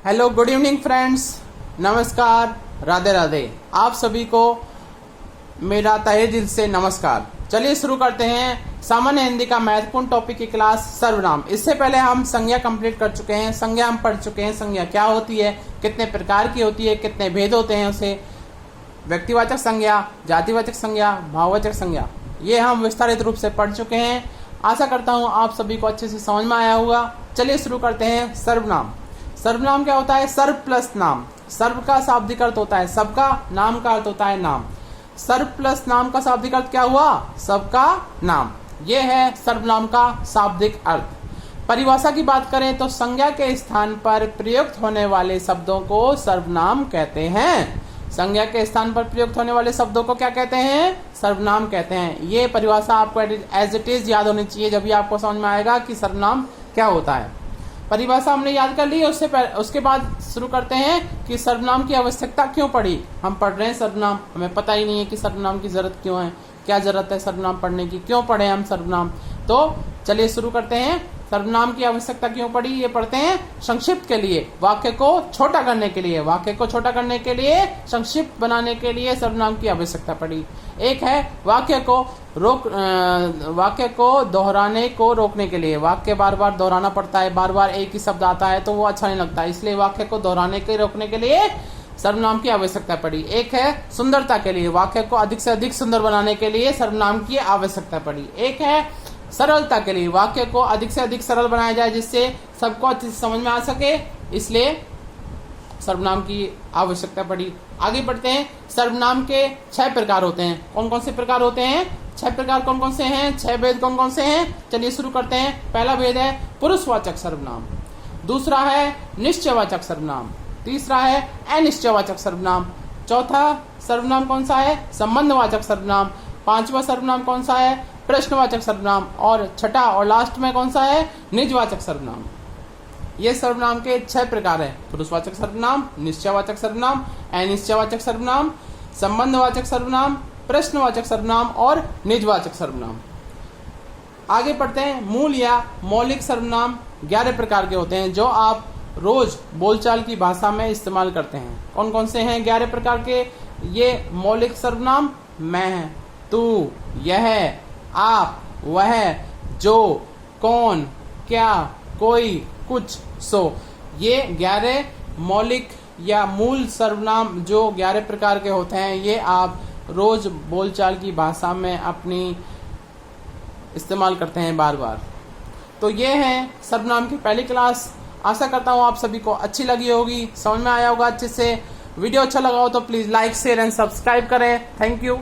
Hello, good evening friends, नमस्कार, राधे राधे। आप सभी को मेरा तहे दिल से नमस्कार। चलिए शुरू करते हैं सामान्य हिंदी का महत्वपूर्ण टॉपिक की क्लास सर्वनाम। इससे पहले हम संज्ञा कंप्लीट कर चुके हैं, संज्ञा हम पढ़ चुके हैं। संज्ञा क्या होती है, कितने प्रकार की होती है, कितने भेद होते हैं उसे, व्यक्तिवाचक संज्ञा, जातिवाचक संज्ञा, भाववाचक संज्ञा, ये हम विस्तारित रूप से पढ़ चुके हैं। आशा करता हूँ आप सभी को अच्छे से समझ में आया होगा। चलिए शुरू करते हैं। सर्वनाम। सर्वनाम क्या होता है? सर्व प्लस नाम। सर्व का शाब्दिक अर्थ होता है सबका, नाम का अर्थ होता है नाम। सर्व प्लस नाम का शाब्दिक अर्थ क्या हुआ? सबका नाम। यह है सर्वनाम का शाब्दिक अर्थ। परिभाषा की बात करें तो संज्ञा के स्थान पर प्रयुक्त होने वाले शब्दों को सर्वनाम कहते हैं। संज्ञा के स्थान पर प्रयुक्त होने वाले शब्दों को क्या कहते हैं? सर्वनाम कहते हैं। ये परिभाषा आपको एज इट इज याद होनी चाहिए, जब भी आपको समझ में आएगा कि सर्वनाम क्या होता है। परिभाषा हमने याद कर ली, उसके बाद शुरू करते हैं कि सर्वनाम की आवश्यकता क्यों पड़ी। हम पढ़ रहे हैं सर्वनाम, हमें पता ही नहीं है कि सर्वनाम की जरूरत क्यों है, क्या जरूरत है सर्वनाम पढ़ने की, क्यों पढ़े हम सर्वनाम। तो चलिए शुरू करते हैं। सर्वनाम की आवश्यकता क्यों पड़ी ये पढ़ते हैं। संक्षिप्त के लिए, वाक्य को छोटा करने के लिए, वाक्य को छोटा करने के लिए, संक्षिप्त बनाने के लिए सर्वनाम की आवश्यकता पड़ी। एक है वाक्य को दोहराने को रोकने के लिए। वाक्य बार बार दोहराना पड़ता है, बार बार एक ही शब्द आता है तो वो अच्छा नहीं लगता, इसलिए वाक्य को दोहराने के रोकने के लिए सर्वनाम की आवश्यकता पड़ी। एक है सुंदरता के लिए, वाक्य को अधिक से अधिक सुंदर बनाने के लिए सर्वनाम की आवश्यकता पड़ी। एक है सरलता के लिए, वाक्य को अधिक से अधिक सरल बनाया जाए जिससे सबको अच्छे से समझ में आ सके, इसलिए सर्वनाम की आवश्यकता पड़ी। आगे बढ़ते हैं। सर्वनाम के 6 प्रकार होते हैं। कौन कौन से प्रकार होते हैं? 6 प्रकार कौन कौन से हैं? 6 भेद कौन कौन से हैं? चलिए शुरू करते हैं। पहला भेद है पुरुषवाचक सर्वनाम, दूसरा है निश्चयवाचक सर्वनाम, तीसरा है अनिश्चयवाचक सर्वनाम, चौथा सर्वनाम कौन सा है? संबंधवाचक सर्वनाम, पांचवा सर्वनाम कौन सा है? प्रश्नवाचक सर्वनाम, और छठा और लास्ट में कौन सा है? निजवाचक सर्वनाम। ये सर्वनाम के 6 प्रकार हैं। पुरुषवाचक सर्वनाम, निश्चयवाचक सर्वनाम, अनिश्चयवाचक सर्वनाम, संबंधवाचक सर्वनाम, प्रश्नवाचक सर्वनाम और निजवाचक सर्वनाम। आगे पढ़ते हैं। मूल या मौलिक सर्वनाम 11 प्रकार के होते हैं जो आप रोज बोलचाल की भाषा में इस्तेमाल करते हैं। कौन कौन से हैं 11 प्रकार के ये मौलिक सर्वनाम? मैं, तू, यह, आप, वह, जो, कौन, क्या, कोई, कुछ, सो। ये 11 मौलिक या मूल सर्वनाम जो 11 प्रकार के होते हैं, ये आप रोज बोलचाल की भाषा में अपनी इस्तेमाल करते हैं बार बार। तो ये है सर्वनाम की पहली क्लास। आशा करता हूँ आप सभी को अच्छी लगी होगी, समझ में आया होगा अच्छे से। वीडियो अच्छा लगा हो तो please like, share and subscribe करें। Thank you.